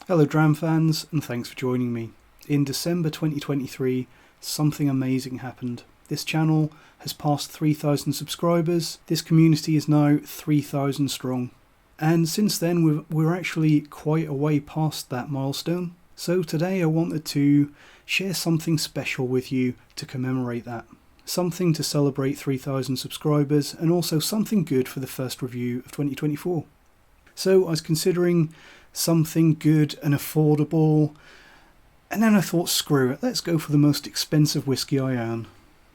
Hello Dram fans, and thanks for joining me. In December 2023, something amazing happened. This channel has passed 3,000 subscribers. This community is now 3,000 strong. And since then, we're actually quite a way past that milestone. So today I wanted to share something special with you to commemorate that. Something to celebrate 3,000 subscribers, and also something good for the first review of 2024. So I was considering something good and affordable, and then I thought, screw it, let's go for the most expensive whiskey I own.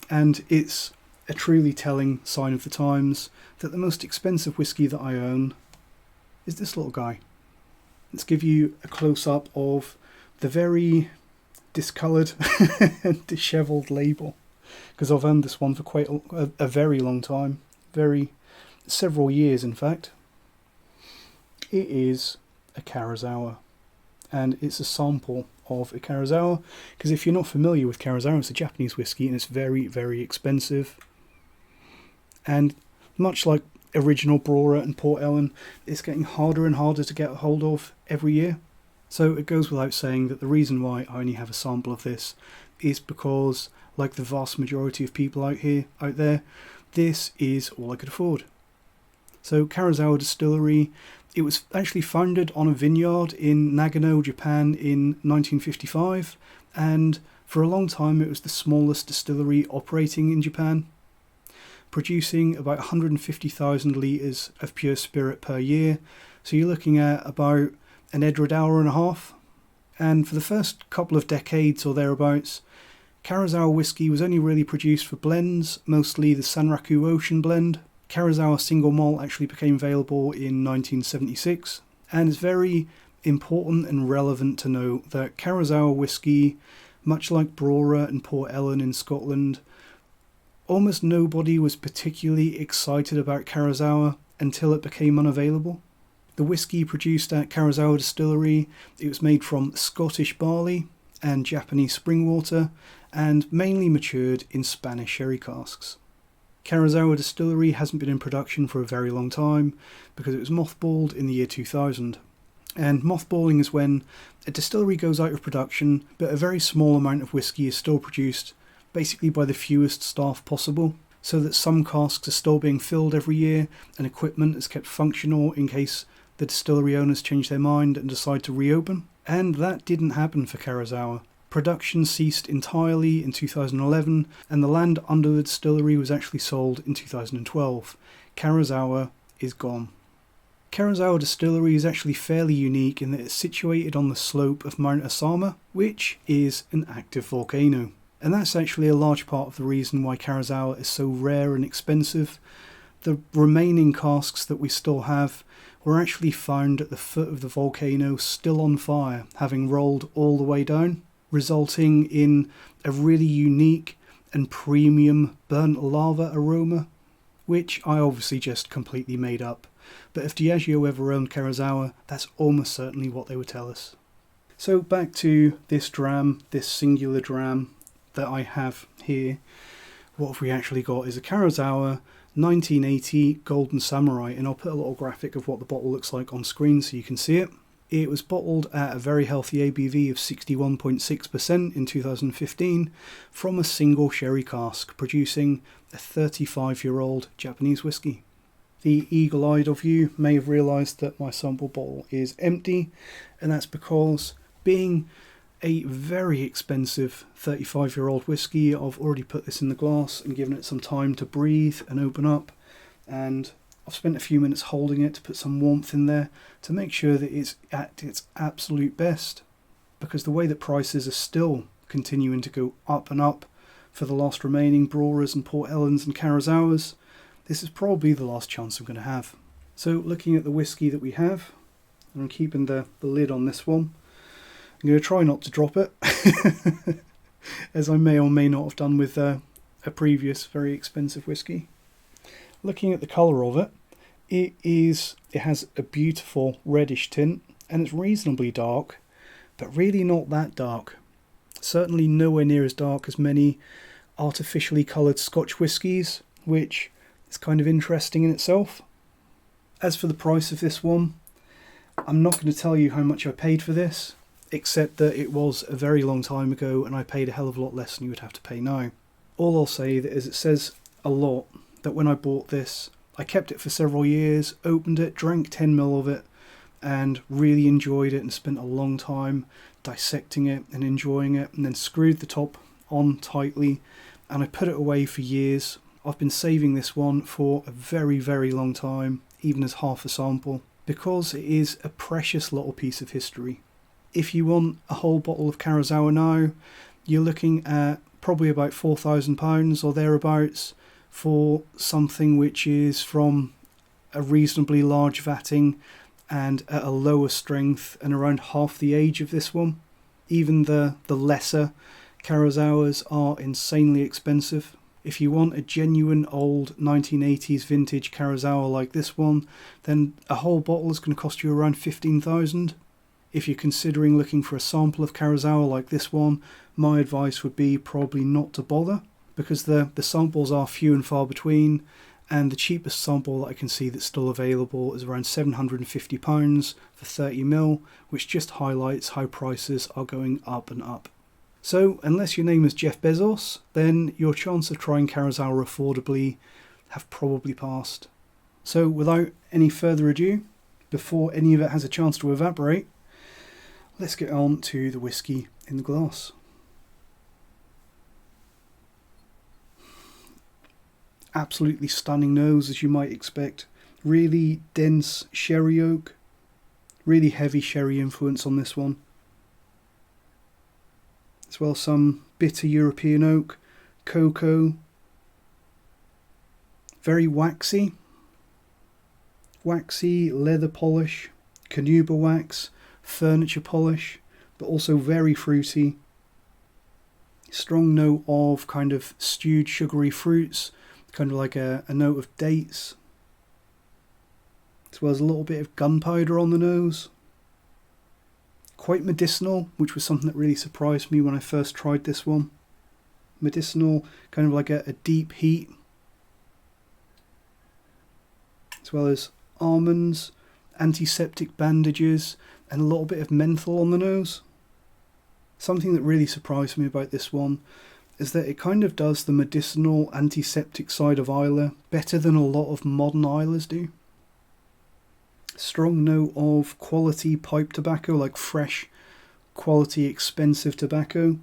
And it's a truly telling sign of the times that the most expensive whiskey that I own is this little guy. Let's give you a close-up of the very discoloured and dishevelled label, because I've owned this one for quite a very long time, several years in fact. It is a Karuizawa, and it's a sample of a Karuizawa, because if you're not familiar with Karuizawa, it's a Japanese whiskey and it's very, very expensive. And much like original Brora and Port Ellen, it's getting harder and harder to get a hold of every year. So it goes without saying that the reason why I only have a sample of this is because, like the vast majority of people out there, this is all I could afford. So Karuizawa Distillery, it was actually founded on a vineyard in Nagano, Japan in 1955, and for a long time it was the smallest distillery operating in Japan, producing about 150,000 litres of pure spirit per year. So you're looking at about an Edred hour and a half. And for the first couple of decades or thereabouts, Karuizawa whiskey was only really produced for blends, mostly the Sanraku Ocean blend. Karuizawa single malt actually became available in 1976, and it's very important and relevant to note that Karuizawa whiskey, much like Brora and Port Ellen in Scotland, almost nobody was particularly excited about Karuizawa until it became unavailable. The whiskey produced at Karuizawa Distillery, it was made from Scottish barley and Japanese spring water, and mainly matured in Spanish sherry casks. Karuizawa Distillery hasn't been in production for a very long time because it was mothballed in the year 2000. And mothballing is when a distillery goes out of production, but a very small amount of whiskey is still produced, basically by the fewest staff possible, so that some casks are still being filled every year and equipment is kept functional in case the distillery owners change their mind and decide to reopen. And that didn't happen for Karuizawa. Production ceased entirely in 2011, and the land under the distillery was actually sold in 2012. Karuizawa is gone. Karuizawa Distillery is actually fairly unique in that it's situated on the slope of Mount Asama, which is an active volcano. And that's actually a large part of the reason why Karuizawa is so rare and expensive. The remaining casks that we still have were actually found at the foot of the volcano, still on fire, having rolled all the way down, resulting in a really unique and premium burnt lava aroma, which I obviously just completely made up. But if Diageo ever owned Karuizawa, that's almost certainly what they would tell us. So back to this dram, this singular dram that I have here. What have we actually got is a Karuizawa 1980 Golden Samurai, and I'll put a little graphic of what the bottle looks like on screen so you can see it. It was bottled at a very healthy ABV of 61.6% in 2015 from a single sherry cask, producing a 35-year-old Japanese whiskey. The eagle-eyed of you may have realised that my sample bottle is empty, and that's because, being a very expensive 35-year-old whiskey, I've already put this in the glass and given it some time to breathe and open up, and I've spent a few minutes holding it to put some warmth in there to make sure that it's at its absolute best, because the way that prices are still continuing to go up and up for the last remaining Broras and Port Ellens and Karuizawas, this is probably the last chance I'm going to have. So looking at the whiskey that we have, and I'm keeping the lid on this one, I'm going to try not to drop it, as I may or may not have done with a previous very expensive whiskey. Looking at the colour of it, it has a beautiful reddish tint, and it's reasonably dark, but really not that dark. Certainly nowhere near as dark as many artificially coloured Scotch whiskies, which is kind of interesting in itself. As for the price of this one, I'm not going to tell you how much I paid for this, except that it was a very long time ago and I paid a hell of a lot less than you would have to pay now. All I'll say is it says a lot that when I bought this, I kept it for several years, opened it, drank 10ml of it, and really enjoyed it and spent a long time dissecting it and enjoying it, and then screwed the top on tightly, and I put it away for years. I've been saving this one for a very, very long time, even as half a sample, because it is a precious little piece of history. If you want a whole bottle of Karuizawa now, you're looking at probably about £4,000 or thereabouts for something which is from a reasonably large vatting and at a lower strength and around half the age of this one. Even the lesser Karuizawas are insanely expensive. If you want a genuine old 1980s vintage Karuizawa like this one, then a whole bottle is going to cost you around 15,000. If you're considering looking for a sample of Karuizawa like this one, my advice would be probably not to bother, because the samples are few and far between, and the cheapest sample that I can see that's still available is around £750 for 30ml, which just highlights how prices are going up and up. So, unless your name is Jeff Bezos, then your chance of trying Karuizawa affordably have probably passed. So, without any further ado, before any of it has a chance to evaporate, let's get on to the whiskey in the glass. Absolutely stunning nose, as you might expect. Really dense sherry oak. Really heavy sherry influence on this one. As well as some bitter European oak, cocoa. Very waxy. Waxy leather polish, carnauba wax, furniture polish, but also very fruity. Strong note of kind of stewed sugary fruits, kind of like a note of dates, as well as a little bit of gunpowder on the nose. Quite medicinal, which was something that really surprised me when I first tried this one. Medicinal, kind of like a deep heat, as well as almonds, antiseptic bandages, and a little bit of menthol on the nose. Something that really surprised me about this one is that it kind of does the medicinal antiseptic side of Islay better than a lot of modern Islas do. Strong note of quality pipe tobacco, like fresh, quality, expensive tobacco,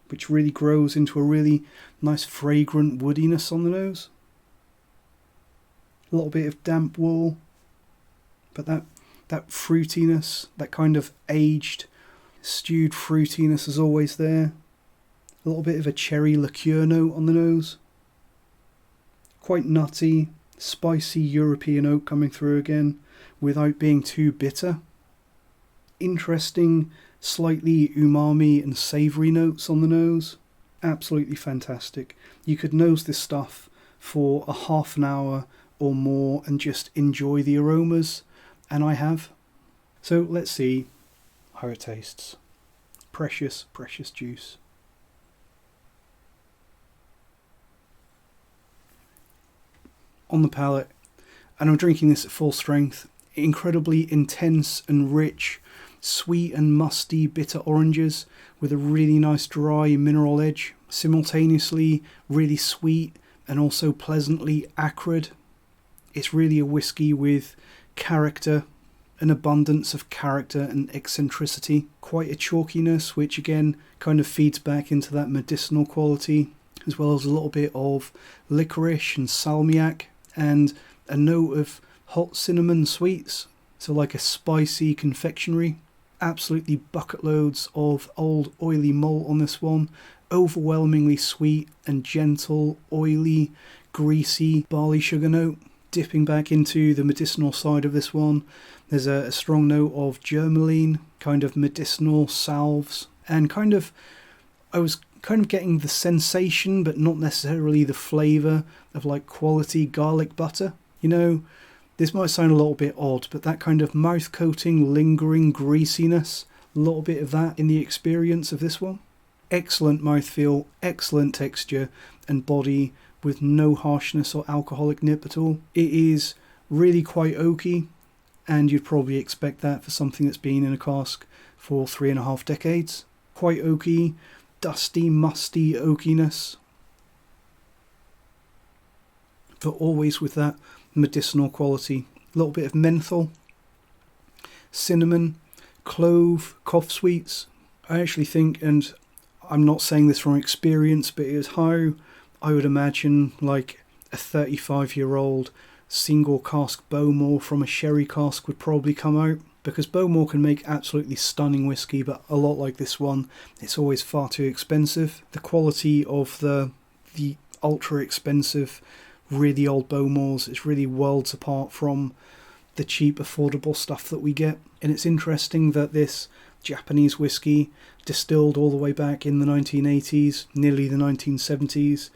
which really grows into a really nice fragrant woodiness on the nose. A little bit of damp wool, but that fruitiness, that kind of aged, stewed fruitiness is always there. A little bit of a cherry liqueur note on the nose. Quite nutty, spicy European oak coming through again, without being too bitter. Interesting, slightly umami and savoury notes on the nose. Absolutely fantastic. You could nose this stuff for a half an hour or more and just enjoy the aromas, and I have. So let's see how it tastes. Precious, precious juice. On the palate, and I'm drinking this at full strength, incredibly intense and rich, sweet and musty bitter oranges with a really nice dry mineral edge, simultaneously really sweet and also pleasantly acrid. It's really a whiskey with character, an abundance of character and eccentricity, quite a chalkiness which again kind of feeds back into that medicinal quality, as well as a little bit of licorice and salmiak, and a note of hot cinnamon sweets, so like a spicy confectionery. Absolutely bucket loads of old oily malt on this one, overwhelmingly sweet and gentle, oily, greasy barley sugar note. Dipping back into the medicinal side of this one, there's a strong note of germaline, kind of medicinal salves, and I was kind of getting the sensation, but not necessarily the flavour of like quality garlic butter. You know, this might sound a little bit odd, but that kind of mouth-coating, lingering greasiness, a little bit of that in the experience of this one. Excellent mouthfeel, excellent texture and body, with no harshness or alcoholic nip at all. It is really quite oaky, and you'd probably expect that for something that's been in a cask for 3.5 decades. Quite oaky, dusty, musty oakiness, but always with that medicinal quality. A little bit of menthol, cinnamon, clove, cough sweets. I actually think, and I'm not saying this from experience, but it is how I would imagine like a 35-year-old single cask Bowmore from a sherry cask would probably come out, because Bowmore can make absolutely stunning whiskey, but a lot like this one, it's always far too expensive. The quality of the ultra expensive, really old Bowmores is really worlds apart from the cheap, affordable stuff that we get. And it's interesting that this Japanese whiskey, distilled all the way back in the 1980s, nearly the 1970s,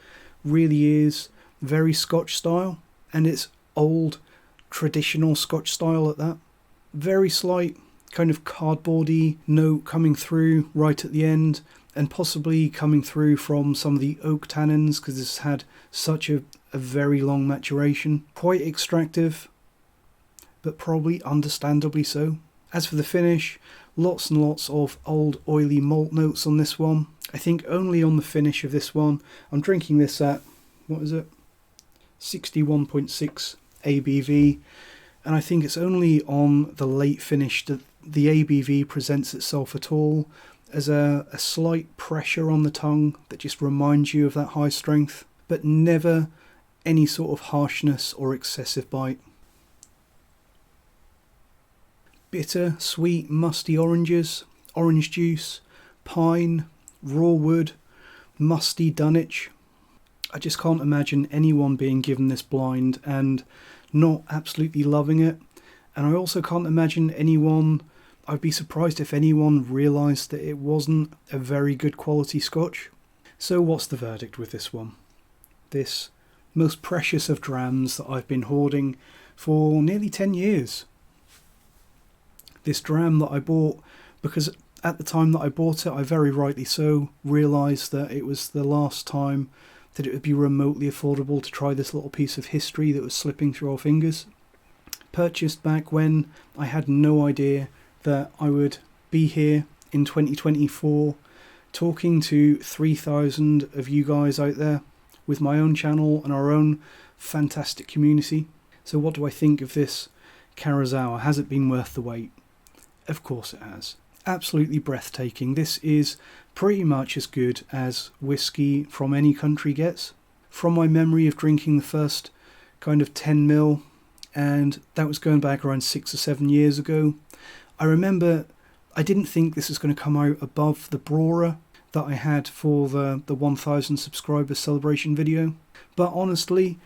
really is very Scotch style, and it's old, traditional Scotch style at that. Very slight, kind of cardboardy note coming through right at the end, and possibly coming through from some of the oak tannins, because this had such a very long maturation. Quite extractive, but probably understandably so. As for the finish, lots and lots of old oily malt notes on this one. I think only on the finish of this one, I'm drinking this at, what is it, 61.6 ABV, and I think it's only on the late finish that the ABV presents itself at all as a slight pressure on the tongue that just reminds you of that high strength, but never any sort of harshness or excessive bite. Bitter, sweet, musty oranges, orange juice, pine, raw wood, musty Dunwich. I just can't imagine anyone being given this blind and not absolutely loving it. And I also can't imagine anyone, I'd be surprised if anyone realised that it wasn't a very good quality Scotch. So what's the verdict with this one? This most precious of drams that I've been hoarding for nearly 10 years. This dram that I bought because at the time that I bought it, I very rightly so realised that it was the last time that it would be remotely affordable to try this little piece of history that was slipping through our fingers. Purchased back when I had no idea that I would be here in 2024 talking to 3,000 of you guys out there with my own channel and our own fantastic community. So what do I think of this Karuizawa? Has it been worth the wait? Of course it has. Absolutely breathtaking. This is pretty much as good as whiskey from any country gets. From my memory of drinking the first kind of 10ml, and that was going back around 6 or 7 years ago, I remember I didn't think this was going to come out above the Brora that I had for the 1,000 subscribers celebration video. But honestly,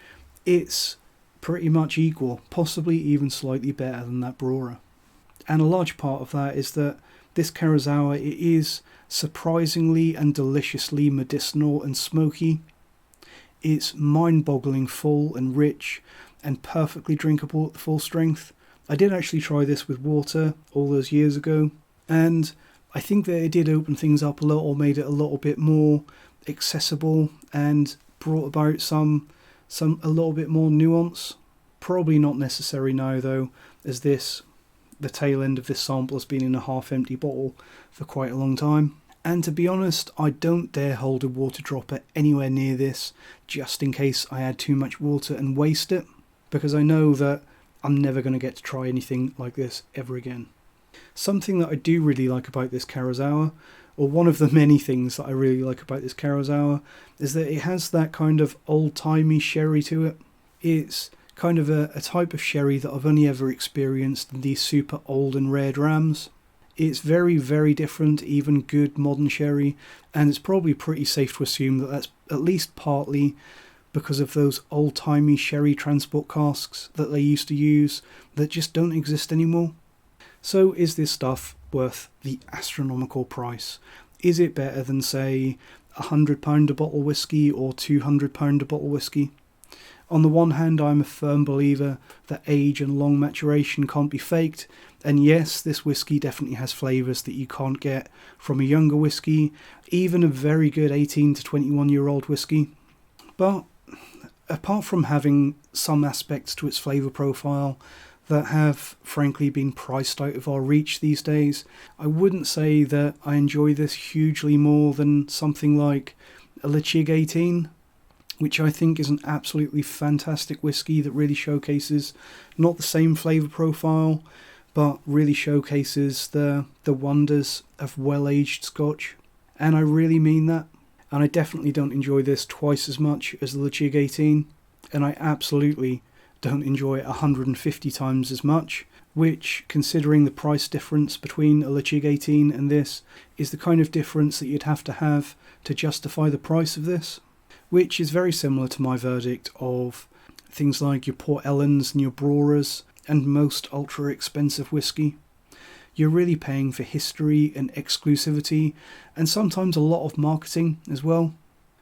it's pretty much equal, possibly even slightly better than that Brora. And a large part of that is that this Karuizawa, it is surprisingly and deliciously medicinal and smoky. It's mind-boggling full and rich and perfectly drinkable at the full strength. I did actually try this with water all those years ago, and I think that it did open things up a little, made it a little bit more accessible and brought about some a little bit more nuance. Probably not necessary now though, as the tail end of this sample has been in a half-empty bottle for quite a long time. And to be honest, I don't dare hold a water dropper anywhere near this, just in case I add too much water and waste it, because I know that I'm never going to get to try anything like this ever again. Something that I do really like about this Karuizawa, or one of the many things that I really like about this Karuizawa, is that it has that kind of old-timey sherry to it. It's kind of a type of sherry that I've only ever experienced in these super old and rare drams. It's very, very different, even good modern sherry, and it's probably pretty safe to assume that that's at least partly because of those old-timey sherry transport casks that they used to use that just don't exist anymore. So is this stuff worth the astronomical price? Is it better than, say, £100 a bottle whiskey or £200 a bottle whiskey? On the one hand, I'm a firm believer that age and long maturation can't be faked, and yes, this whiskey definitely has flavours that you can't get from a younger whiskey, even a very good 18 to 21 year old whiskey. But apart from having some aspects to its flavour profile that have frankly been priced out of our reach these days. I wouldn't say that I enjoy this hugely more than something like a Lechig 18, which I think is an absolutely fantastic whiskey that really showcases not the same flavour profile, but really showcases the wonders of well-aged Scotch. And I really mean that. And I definitely don't enjoy this twice as much as the Lechig 18, and I absolutely don't enjoy it 150 times as much, which, considering the price difference between a Lechig 18 and this, is the kind of difference that you'd have to justify the price of this, which is very similar to my verdict of things like your Port Ellens and your Broras and most ultra expensive whiskey. You're really paying for history and exclusivity, and sometimes a lot of marketing as well,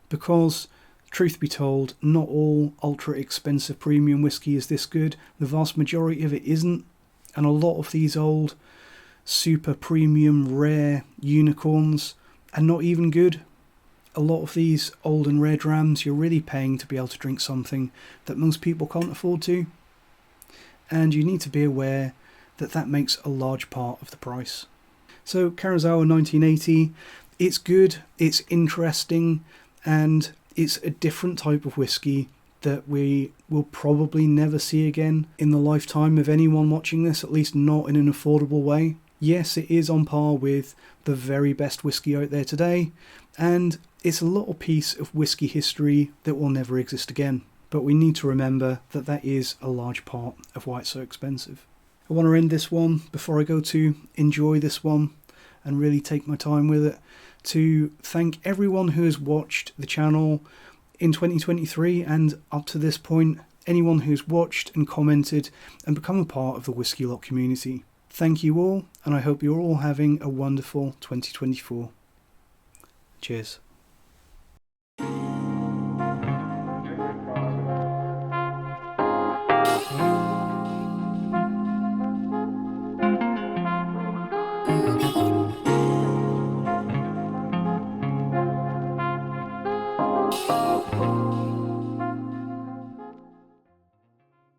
because, truth be told, not all ultra expensive premium whiskey is this good. The vast majority of it isn't, and a lot of these old super premium rare unicorns are not even good. A lot of these old and rare drams, you're really paying to be able to drink something that most people can't afford to, and you need to be aware that makes a large part of the price. So Karuizawa 1980, it's good, it's interesting, and it's a different type of whiskey that we will probably never see again in the lifetime of anyone watching this, at least not in an affordable way. Yes, it is on par with the very best whiskey out there today, and it's a little piece of whiskey history that will never exist again. But we need to remember that is a large part of why it's so expensive. I want to end this one, before I go to enjoy this one and really take my time with it, to thank everyone who has watched the channel in 2023 and up to this point, anyone who's watched and commented and become a part of the Whisky Lot community. Thank you all, and I hope you're all having a wonderful 2024. Cheers.